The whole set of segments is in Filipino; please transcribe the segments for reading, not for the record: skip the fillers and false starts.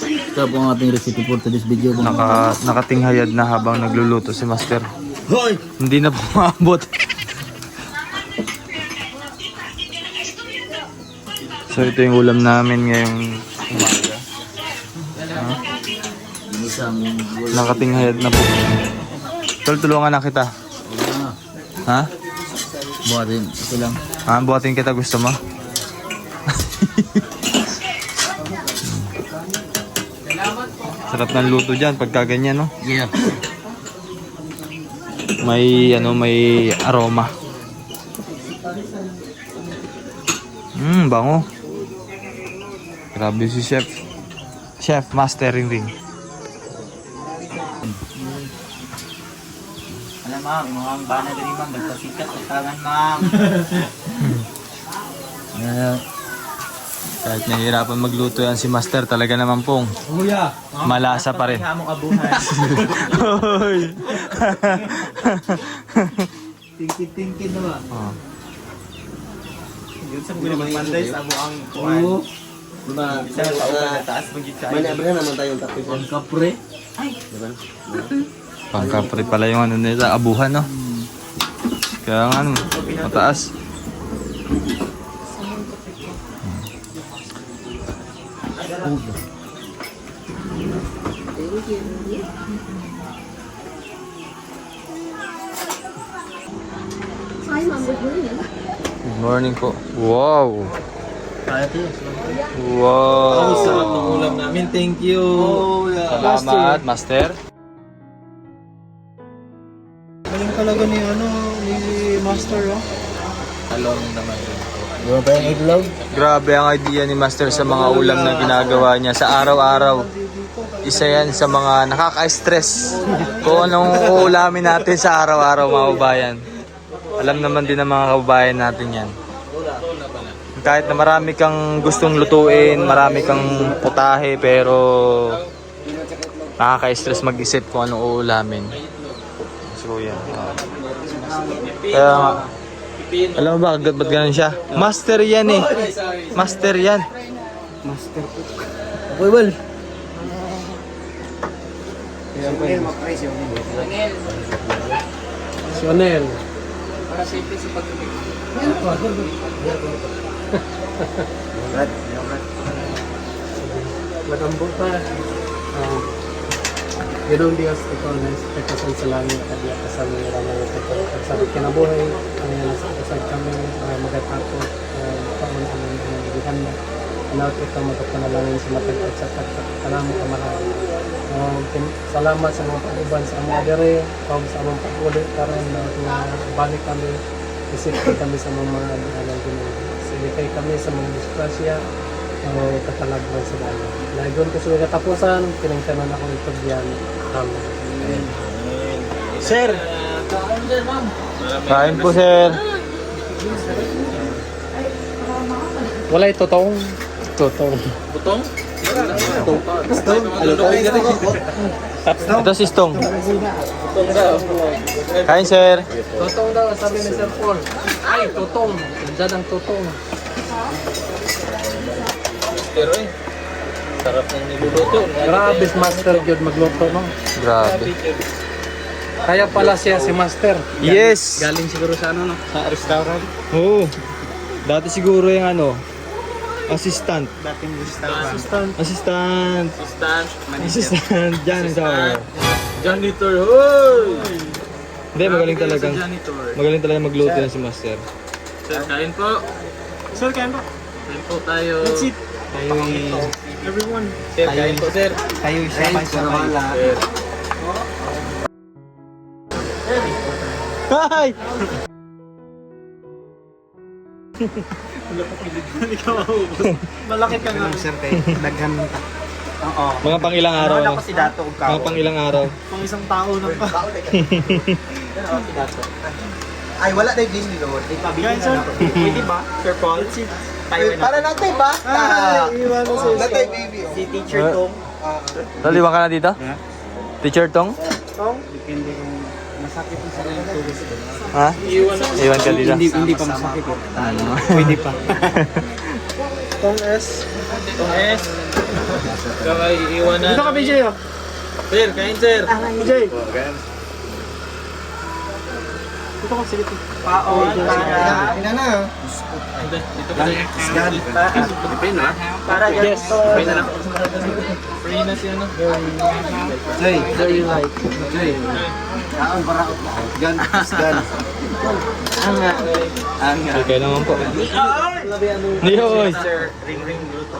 Ito po ang ating recipe for today's video. Nakatinghayad na habang nagluluto si Master. Hoy! Hindi na po maabot. So ito yung ulam namin ngayong umaga. Nakatinghayad na po. Tulungan na kita. Ha? Buhatin. Ito lang. Ha? Buhatin kita, gusto mo? Sarap ng luto dyan pagka ganyan, no? Yeah. May aroma. Bango. Grabe si Chef. Chef Mastering Ring. Alam ma'am, mga bana din ma'am, nagpasikat sa tangan ma'am. Kahit nahihirapan magluto yan si Master, talaga naman pong malasa pa rin. Hamong abuhay. Hoy! Tingkid naman. Oh. Yun sa mga magmanday sa abuang kuhan. Diba? Sa paupan na taas mag-gitsay. Manabre naman tayong tapos. Ang kapre. Ay! Diba? Pangkapre pala yung ano nila, abuhan, no? Kaya nga, mataas. Hi, Mom. Good morning. Good morning po. Wow! Kaya ito. Wow! Ang sarap ng ulam namin. Thank you. Salamat, Master. Galing talaga ni Master, oh. Talong naman rin. Diba ba yung iglog? Grabe ang idea ni Master sa mga ulam na ginagawa niya sa araw-araw. Isa yan sa mga nakaka-stress. Kung anong uulamin natin sa araw-araw, mga kababayan. Alam naman din ng mga kababayan natin yan. Kahit na marami kang gustong lutuin, marami kang putahe, pero nakaka-stress mag-isip kung anong uulamin. So yan. Kaya nga, alam mo ba, ba't ganun siya? Master yan eh. Master yan. Boy, well. Sionel. Para safety sa pag-ibig. Magambot pa. Ganoong Diyos, ikaw na ikasan sa langit at ikasan ng ramay ito. Sabi kinabuhay, ang nasa kasag kami, magatako, pauna ang nagigihan na. Inaot ikaw magkapanalangin sa matagkat sa kanamo kamahal. Salamat sa mga pag-uban sa among adere, sa among pag-ulit karon na balik kami, isipin kami sa mga alang ginagawa. Silikay kami sa mga disgrasya, katalagman sa dami. Lagon ko sa katapusan, pinangtanan ako ito diyan. Amen. Sir! Kain dyan, ma'am. Kain po, sir. Wala itotong. Totong. Butong? Ito si Stong. Butong daw. Kain, sir. Totong daw, sabi ni Sir Paul. Ay, totong. Diyan ang totong. Pero sarap ng niluluto. Grabe, Master Jod magluto, no? Grabe. Kaya pala siya si Master. Yes! Galing siguro sa ano, no? Sa restaurant. Oo. Dati siguro yung assistant. Dating assistant. Assistant. Assistant. Janitor. Janitor, hoy! Hindi, magaling talagang magluto yan si Master. Sir, kain po. Sir, kain po. Kain po tayo. That's it. Kayo everyone. Sir, kain po, sir. Kayo sabay wala. Sir. Hi! Malaki ka nga. Sir, kay daghan ta. Oo. Mga pang ilang araw, no? si Dato og Mga pang ilang araw. Pang isang tao na pa. Ay, wala na yung Disney Lord. Guys, sir, pwede ba? Sir Paul? Para natin ba? Iwan mo si Natay baby. si Teacher Tong. Taliwan ka na dito? Teacher Tong? Depende kung masakit yung sa mga tulis. Ha? Iwan ka dito? Hindi pa masakit. Pwede pa. Tong S. Itong S. Kaya iiwan na. Dito ka, BJ. Oh. Sir, kain sir. BJ. Dito ka, sige. Paon para... Ina na. Dito ka rin. Para Yes. ganito. na lang. Free na siya no. Jay. Very light. Jay. Gan. Gan. Okay naman po. Niyoy. Sir, ring luto.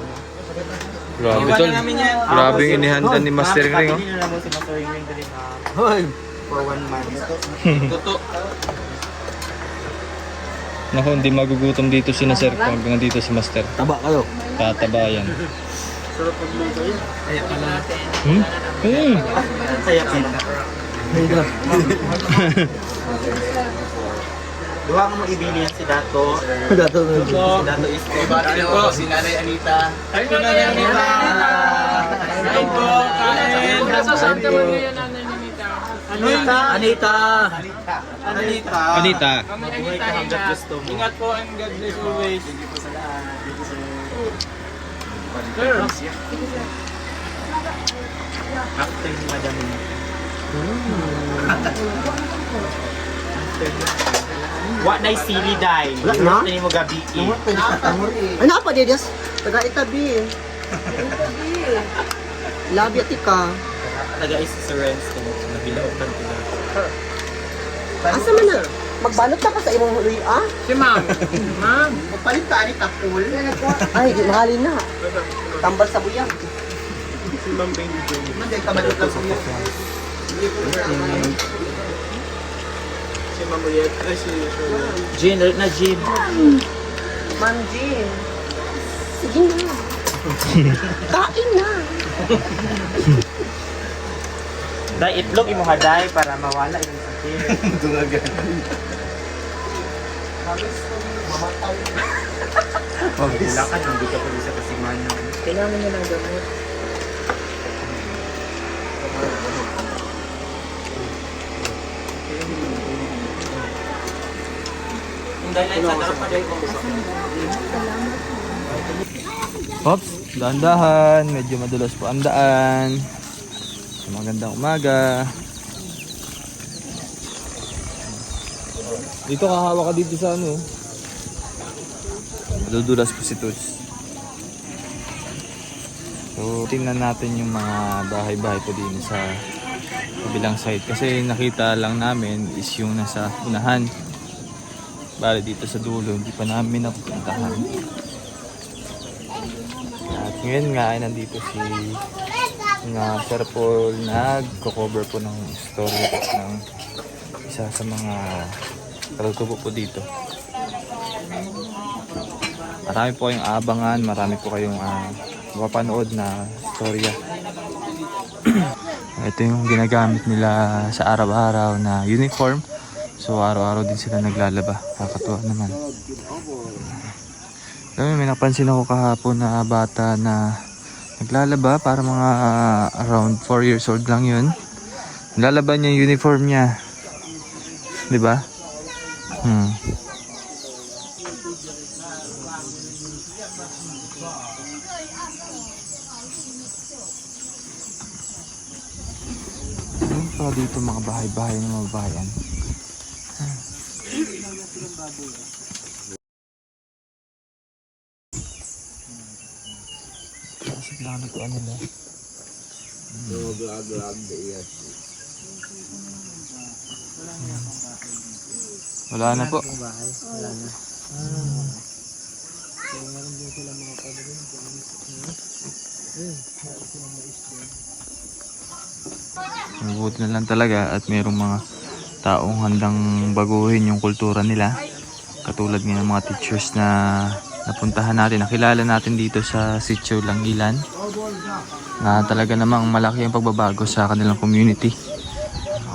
Grabe Iwan tol. na namin yan. Grabe yung inihanda ni Master Ring Ring oh. Kanina naman si Master Ring dali na Hoy. for 1 month. Tuto. Naku, hindi magugutom dito si Sir hanggang dito si Master. Taba kayo. Tataba yan. Sarap pagluto yan. Kaya pala natin. Saya pala. Duha ka mo ibili yan si Dato. Dato na. Si Dato is ko. Si Nanay Anita. Ay, Nanay Anita. Kain po. Kain. Nasa Santa Maria nanay ni Nita. Anita. Anita. Anita. Anita. Kami Buhay Anita ka hanggat Nita. gusto mo. Ingat po and God bless always. After ni Madam. Wa na sili dai. Wala na? Ni mo gabi. Ano pa didas? Taga itabi. Labi atika. Taga is Surrens ko nabilaw kan tila. Asa man na? Magbalot ka sa imong huli ah? Si Ma'am. Ma'am. Magpalit ka ani tapul. Ay, di mahalin na. Tambal sa buyang. Si Ma'am Baby Joy. Manday ka balot lang sa buyang. Si Ma'am Boyet. Ay si Jean na Jean. Manji. Sige na. Kain na. Dai itlog imo haday para mawala yung sakit. Dungagan. Mabilakan hindi ka pwede sa kasimana. Kailangan niya ng gamot. Yung dahil sa dapat ay Pops, dahan-dahan. Medyo madulas po ang daan. Magandang umaga. Dito kahawa ka dito sa ano. Madudulas po si Toots. So, tingnan natin yung mga bahay-bahay po din sa kabilang side. Kasi nakita lang namin is yung nasa unahan. Bali dito sa dulo, hindi pa namin napupuntahan. At ngayon nga ay nandito si Sir Paul nagko-cover po ng story ng isa sa mga katutubo po dito. Marami po kayong abangan, marami po kayong mapapanood na storya. Ito yung ginagamit nila sa araw-araw na uniform. So araw-araw din sila naglalaba. Kakatuwa naman. May napansin ako kahapon na bata na naglalaba, para mga around 4 years old lang yun. Naglalaba niya yung uniform niya. 'Di ba? Para dito mga bahay-bahay ng mga bayan. Kasi pinakalutuan nila. Wala na po. Mabuti na lang talaga at mayroong mga taong handang baguhin yung kultura nila. Katulad ng mga teachers na napuntahan natin, nakilala natin dito sa Sitio Langilan, na talaga namang malaki ang pagbabago sa kanilang community.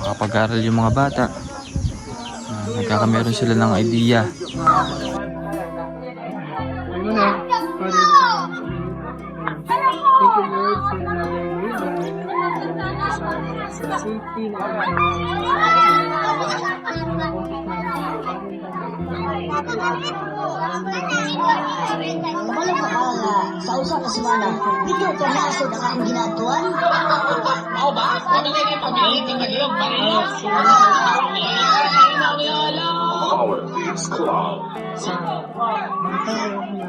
Nakapag-aral yung mga bata, nagkakameron sila ng idea. Thank you Lord for loving me. safety na Kabalo ka ka nga sa usa ka semana, dito ka nasod ang akong ginatuan. Ako ba? Kami na yung pamilya, tingnan nyo, pareho. sa mga tao na hindi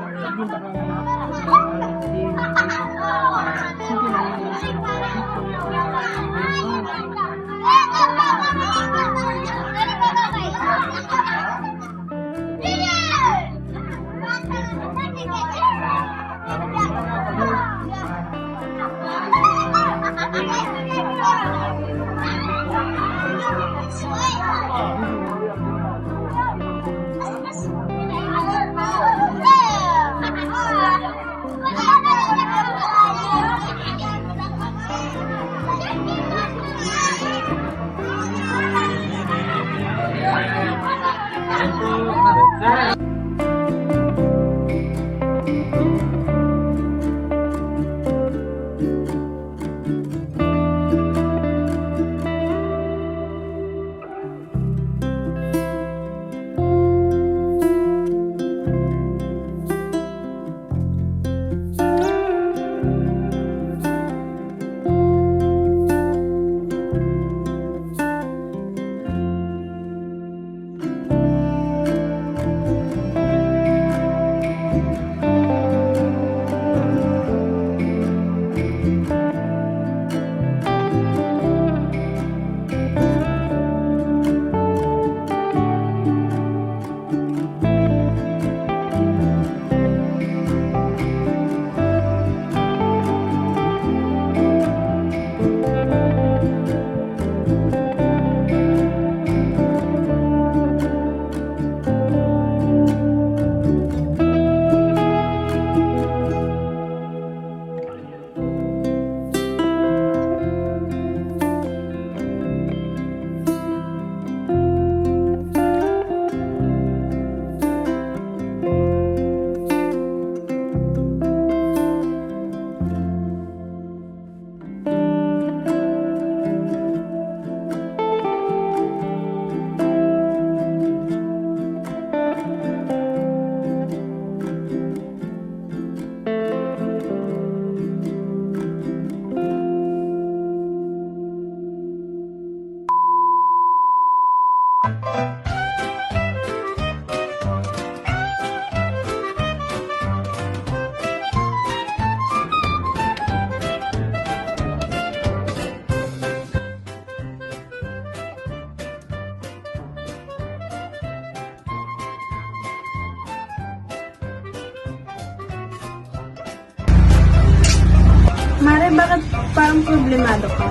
Mare, bakit parang problemado ka?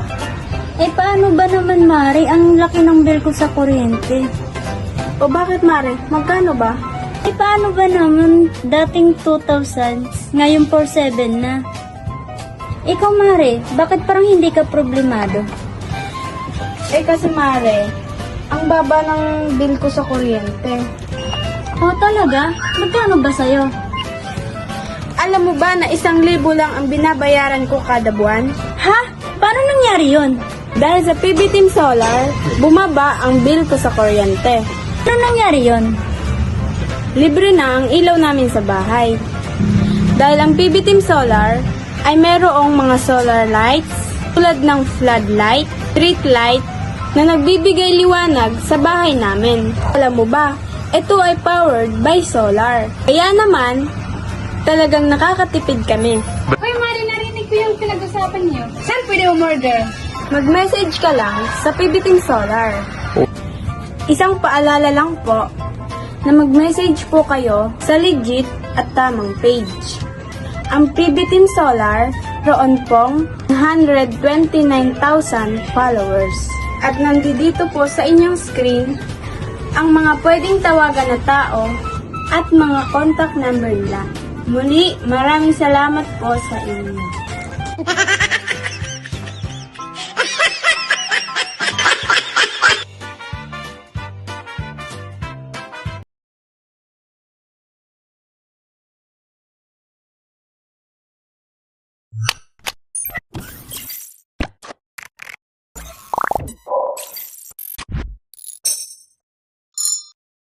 Eh, paano ba naman, Mari? Ang laki ng bill ko sa kuryente. O bakit, Mare? Magkano ba? Eh, paano ba naman? Dating 2,000, ngayon 4,700 na. Ikaw, Mari, bakit parang hindi ka problemado? Eh kasi, Mare, ang baba ng bill ko sa kuryente. Oh, talaga? Magkano ba sa'yo? Alam mo ba na 1,000 lang ang binabayaran ko kada buwan? Ha? Paano nangyari yun? Dahil sa PB Team Solar, bumaba ang bill ko sa kuryente. Paano nangyari yun? Libre na ang ilaw namin sa bahay. Dahil ang PB Team Solar ay merong mga solar lights tulad ng floodlight, street light na nagbibigay liwanag sa bahay namin. Alam mo ba, ito ay powered by solar. Kaya naman, talagang nakakatipid kami. Hoy, Mari, narinig ko yung pinag-usapan niyo. Saan pwede umorder? Mag-message ka lang sa PB Team Solar. Isang paalala lang po na mag-message po kayo sa legit at tamang page. Ang PB Team Solar, roon pong 129,000 followers. At nandito po sa inyong screen ang mga pwedeng tawagan na tao at mga contact number nila. Muli, maraming salamat po sa inyo.